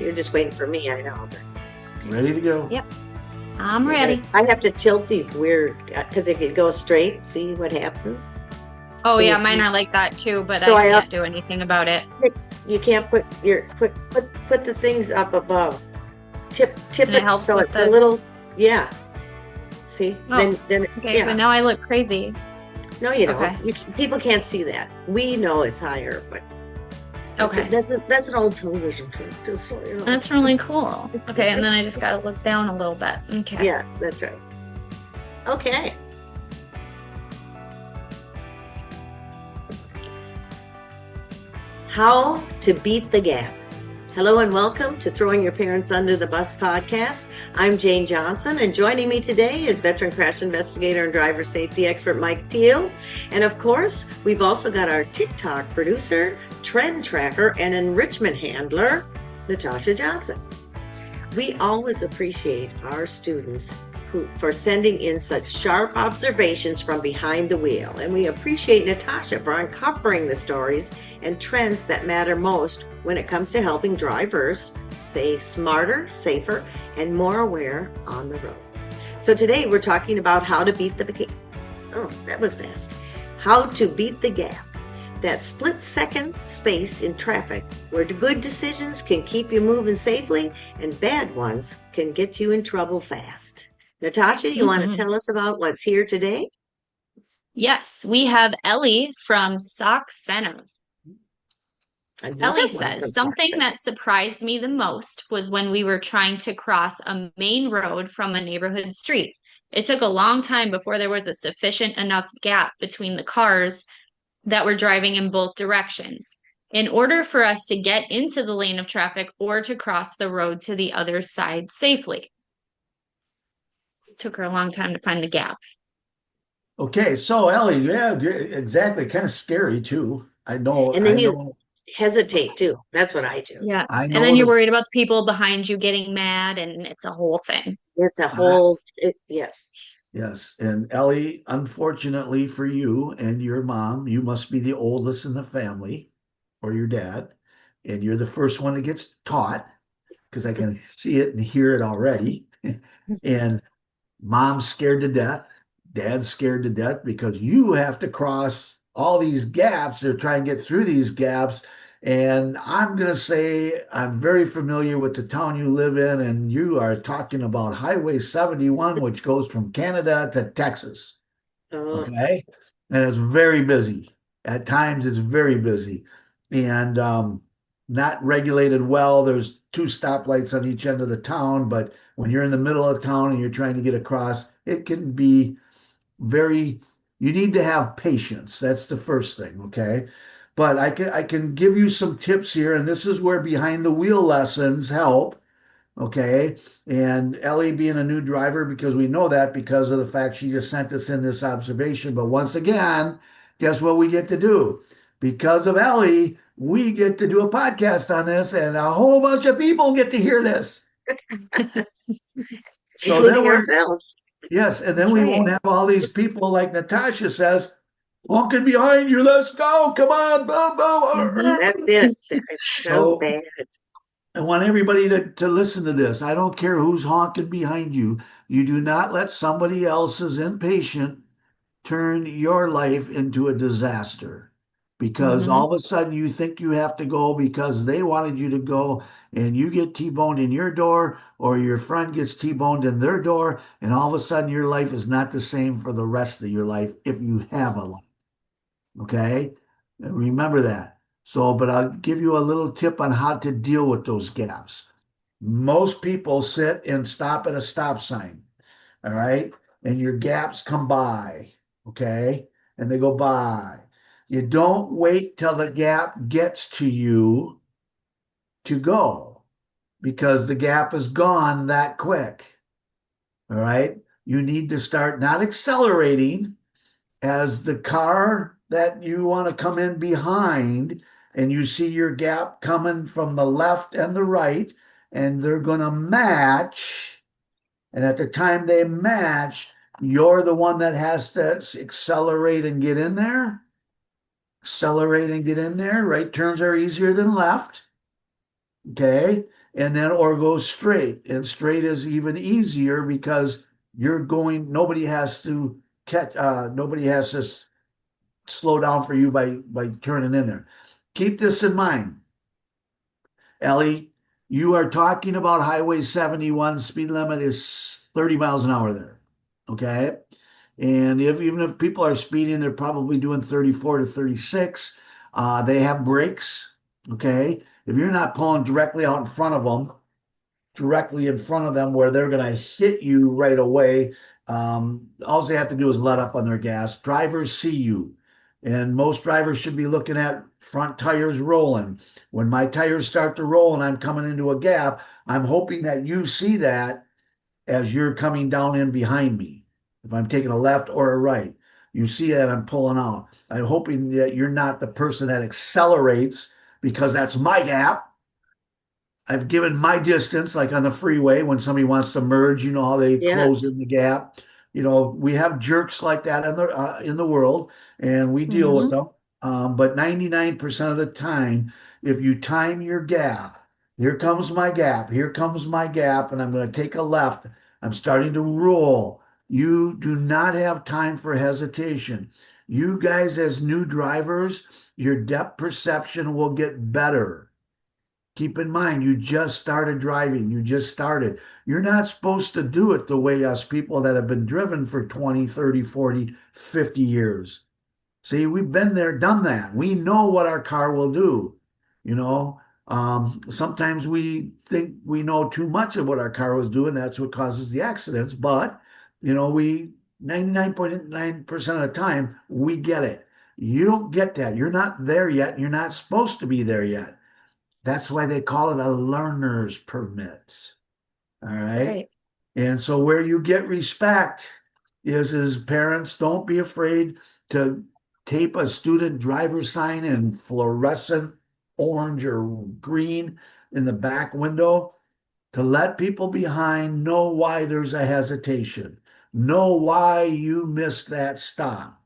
You're just waiting for me, I know. Ready to go. Yep. I'm ready. I have to tilt these weird, because if you go straight, see what happens? Oh Can you yeah, see? mine are like that too, but So I I can't do anything about it. You can't put the things up above. Tip And it it helps so with it's a the- little, yeah. See? Oh, Then Okay, yeah. but now I look crazy. No, you don't. Okay. People can't see that. We know it's higher, but Okay. that's an old television trick. Just so you know. That's really cool. Okay, and then I just gotta look down a little bit. Okay. Yeah, that's right. Okay. How to beat the gap. Hello and welcome to Throwing Your Parents Under the Bus podcast. I'm Jane Johnson, and joining me today is veteran crash investigator and driver safety expert Mike Peel. And of course, we've also got our TikTok producer, trend tracker, and enrichment handler, Natasha Johnson. We always appreciate our students for sending in such sharp observations from behind the wheel. And we appreciate Natasha for uncovering the stories and trends that matter most when it comes to helping drivers stay smarter, safer, and more aware on the road. So today we're talking about how to beat the gap. Oh, that was fast. How to beat the gap. That split-second space in traffic where good decisions can keep you moving safely and bad ones can get you in trouble fast. Natasha, you want to tell us about what's here today? Yes, we have Ellie from Sock Center. Ellie says, something that surprised me the most was when we were trying to cross a main road from a neighborhood street. It took a long time before there was a sufficient enough gap between the cars that were driving in both directions in order for us to get into the lane of traffic or to cross the road to the other side safely. It took her a long time to find the gap. Okay, so Ellie, yeah, exactly. Kind of scary too. I know. And then you hesitate too. That's what I do. Yeah. I know. And then you're worried about the people behind you getting mad, and it's a whole thing. It's a whole, yes. Yes. And Ellie, unfortunately for you and your mom, you must be the oldest in the family, or your dad, and you're the first one that gets taught because I can see it and hear it already. And mom's scared to death, dad's scared to death because you have to cross all these gaps to try and get through these gaps. And I'm going to say I'm very familiar with the town you live in, and you are talking about Highway 71, which goes from Canada to Texas. Okay. And it's very busy. At times, it's very busy and not regulated well. There's two stoplights on each end of the town, but when you're in the middle of town and you're trying to get across, it can be very, you need to have patience. That's the first thing, okay? But I can give you some tips here, and this is where behind the wheel lessons help, okay? And Ellie being a new driver, because we know that because of the fact she just sent us in this observation. But once again, guess what we get to do? Because of Ellie, we get to do a podcast on this, and a whole bunch of people get to hear this. Including ourselves. Yes, and then we won't have all these people like Natasha says, honking behind you, let's go, come on, boom, boom. That's it. It's so bad. I want everybody to listen to this. I don't care who's honking behind you. You do not let somebody else's impatient turn your life into a disaster because all of a sudden you think you have to go because they wanted you to go and you get T-boned in your door or your friend gets T-boned in their door, and all of a sudden your life is not the same for the rest of your life if you have a life. Okay? And remember that. So, but I'll give you a little tip on how to deal with those gaps. Most people sit and stop at a stop sign, all right? And your gaps come by, okay? And they go by. You don't wait till the gap gets to you to go because the gap is gone that quick, all right? You need to start not accelerating as the car that you want to come in behind and you see your gap coming from the left and the right, and they're going to match. And at the time they match, you're the one that has to accelerate and get in there. Accelerate and get in there. Right turns are easier than left. Okay. and then or go straight. And straight is even easier because you're going, nobody has to slow down for you by turning in there. Keep this in mind, Ellie. You are talking about Highway 71. Speed limit is 30 miles an hour there. Okay. And even if people are speeding, they're probably doing 34 to 36. They have brakes. Okay. If you're not pulling directly out in front of them, directly in front of them where they're going to hit you right away, all they have to do is let up on their gas. Drivers see you. And most drivers should be looking at front tires rolling. When my tires start to roll and I'm coming into a gap, I'm hoping that you see that as you're coming down in behind me. If I'm taking a left or a right, you see that I'm pulling out. I'm hoping that you're not the person that accelerates because that's my gap. I've given my distance, like on the freeway when somebody wants to merge, you know how they close Yes. in the gap. We have jerks like that in the world, and we deal with them. But 99% of the time, if you time your gap, here comes my gap, here comes my gap, and I'm going to take a left. I'm starting to roll. You do not have time for hesitation. You guys, as new drivers, your depth perception will get better. Keep in mind, you just started driving. You just started. You're not supposed to do it the way us people that have been driven for 20, 30, 40, 50 years. See, we've been there, done that. We know what our car will do. Sometimes we think we know too much of what our car was doing. That's what causes the accidents. But, we 99.9% of the time, we get it. You don't get that. You're not there yet. You're not supposed to be there yet. That's why they call it a learner's permit. All right. Right. And so where you get respect is as parents, don't be afraid to tape a student driver sign in fluorescent orange or green in the back window to let people behind know why there's a hesitation, know why you missed that stop.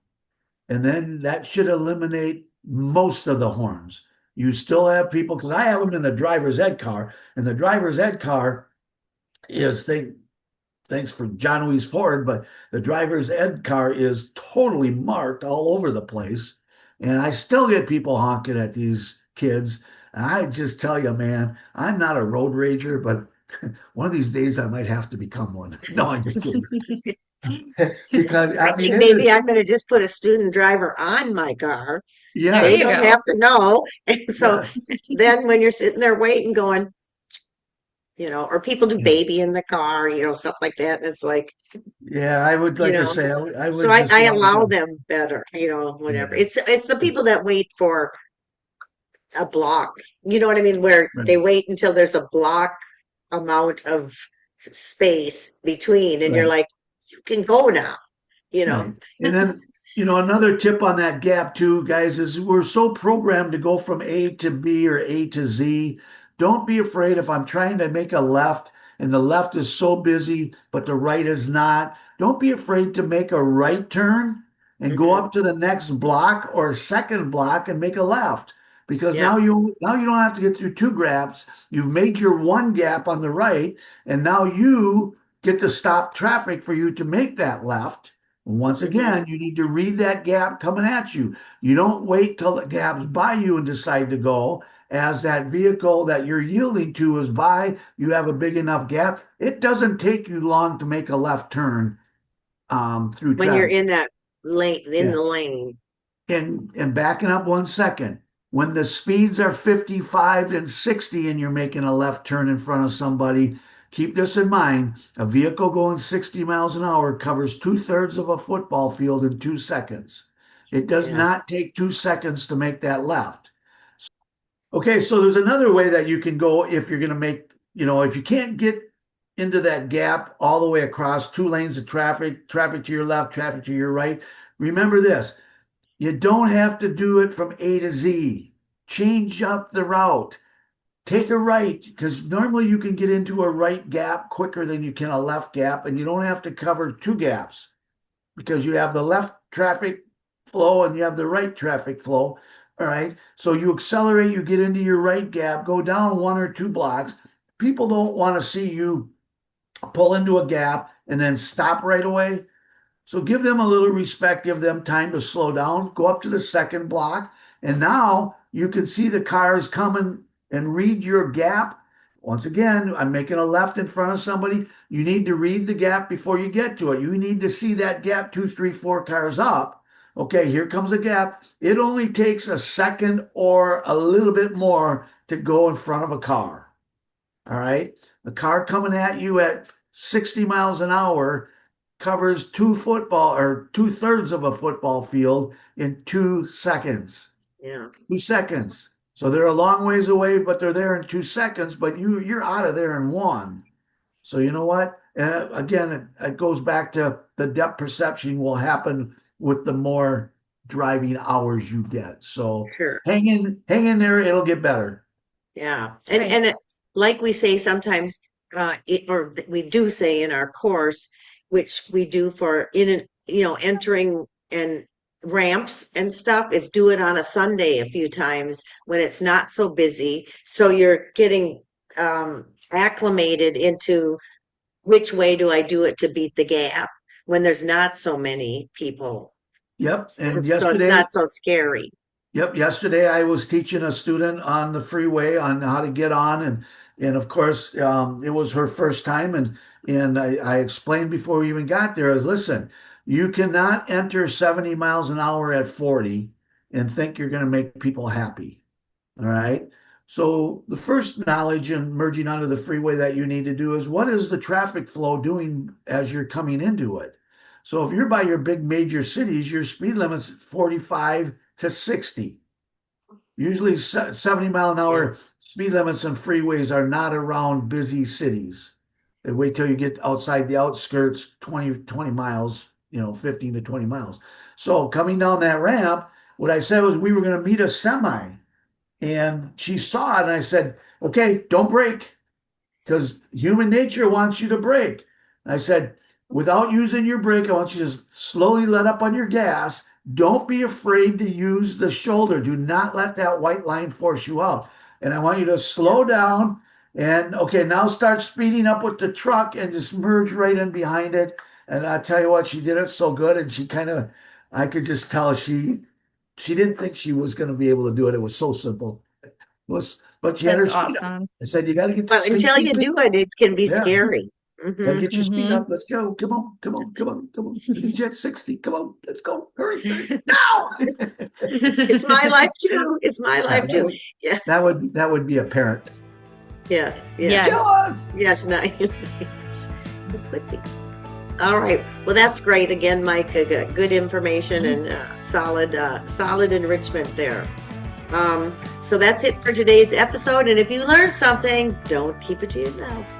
And then that should eliminate most of the horns. You still have people, because I have them in the driver's ed car, and the driver's ed car is, thanks for John Weiss Ford, but the driver's ed car is totally marked all over the place. And I still get people honking at these kids. And I just tell you, man, I'm not a road rager, but one of these days I might have to become one. No, I'm just kidding. Because I think maybe I'm going to just put a student driver on my car. yeah, There They you don't go. have to know. And so yeah, then when you're sitting there waiting, going, or people do yeah. baby in the car, stuff like that. And it's like, Yeah, I would you like to know, say I so would just I love allow to. them better, whatever. Yeah, It's the people that wait for a block, you know what I mean? Where right, they wait until there's a block amount of space between, and you're right, like, you can go now, you know. right. And then, another tip on that gap too, guys, is we're so programmed to go from A to B or A to Z. Don't be afraid if I'm trying to make a left and the left is so busy, but the right is not. Don't be afraid to make a right turn and go Mhm. up to the next block or second block and make a left. Because Yeah. now you don't have to get through two gaps. You've made your one gap on the right, and now you get to stop traffic for you to make that left. And once Mhm. again, you need to read that gap coming at you. You don't wait till the gap's by you and decide to go. As that vehicle that you're yielding to is by, you have a big enough gap. It doesn't take you long to make a left turn through When you're traffic. in that lane, in Yeah. the lane. And backing up 1 second, when the speeds are 55 and 60 and you're making a left turn in front of somebody, keep this in mind. A vehicle going 60 miles an hour covers 2/3 of a football field in 2 seconds. It does Yeah. not take 2 seconds to make that left. Okay, so there's another way that you can go if you're going to make, if you can't get into that gap all the way across two lanes of traffic, traffic to your left, traffic to your right. Remember this. You don't have to do it from A to Z. Change up the route. Take a right, because normally you can get into a right gap quicker than you can a left gap, and you don't have to cover two gaps because you have the left traffic flow and you have the right traffic flow. All right. So you accelerate, you get into your right gap, go down one or two blocks, people don't want to see you pull into a gap and then stop right away. So give them a little respect, give them time to slow down, go up to the second block, and now you can see the cars coming and read your gap. Once again, I'm making a left in front of somebody. You need to read the gap before you get to it. You need to see that gap 2, 3, 4 cars up. Okay, here comes a gap. It only takes a second or a little bit more to go in front of a car. All right, the car coming at you at 60 miles an hour covers 2/3 of a football field in 2 seconds. Yeah. 2 seconds. So they're a long ways away, but they're there in 2 seconds, but you're out of there in 1. So you know what? And again, it goes back to the depth perception will happen with the more driving hours you get. So Sure. hang in there, it'll get better. Yeah. Right. And it, like we say sometimes, or we do say in our course, which we do for entering and ramps and stuff, is do it on a Sunday a few times when it's not so busy. So you're getting acclimated into which way do I do it to beat the gap when there's not so many people. Yep. So And it's yesterday, not so scary. Yep, yesterday I was teaching a student on the freeway on how to get on, and of course it was her first time, and I explained before we even got there is listen, you cannot enter 70 miles an hour at 40 and think you're going to make people happy. All right. So the first knowledge in merging onto the freeway that you need to do is what is the traffic flow doing as you're coming into it? So if you're by your big major cities, your speed limit's 45 to 60. Usually 70 mile an hour speed limits on freeways are not around busy cities. They wait till you get outside the outskirts, 20 miles, 15 to 20 miles. So coming down that ramp, what I said was we were going to meet a semi. And she saw it and I said, okay, don't brake because human nature wants you to brake. And I said, without using your brake, I want you to slowly let up on your gas. Don't be afraid to use the shoulder. Do not let that white line force you out. And I want you to slow down and okay, now start speeding up with the truck and just merge right in behind it. And I tell you what, she did it so good. And she I could just tell she didn't think she was going to be able to do it. It was so simple. But she had her That's speed up. awesome. I said, you got to get But until you do it, it can be Yeah. scary. Gotta get your speed Mhm. up. Let's go. Come on. He's at 60. Come on. Let's go. Hurry. Now. It's my life too. It's my life too. Yeah. That would be apparent. Yes. Yeah. Kill us! Yes. Nice. It would be. All right. Well, that's great. Again, Mike, good information and solid enrichment there. So that's it for today's episode. And if you learned something, don't keep it to yourself.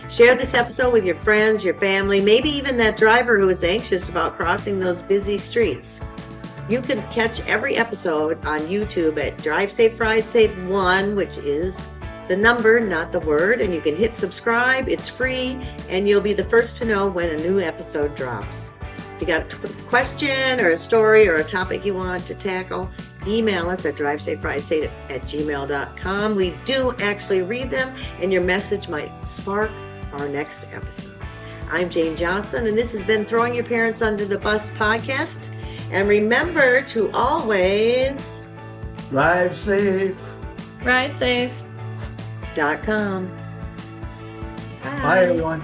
Share this episode with your friends, your family, maybe even that driver who is anxious about crossing those busy streets. You can catch every episode on YouTube at Drive Safe Ride Safe 1, which is the number, not the word. And you can hit subscribe. It's free, and you'll be the first to know when a new episode drops. If you got a question or a story or a topic you want to tackle, email us at drivesaferidsafe@gmail.com. We do actually read them, and your message might spark our next episode. I'm Jane Johnson, and this has been Throwing Your Parents Under the Bus podcast. And remember to always Drive safe. Ride safe. .com. Bye everyone.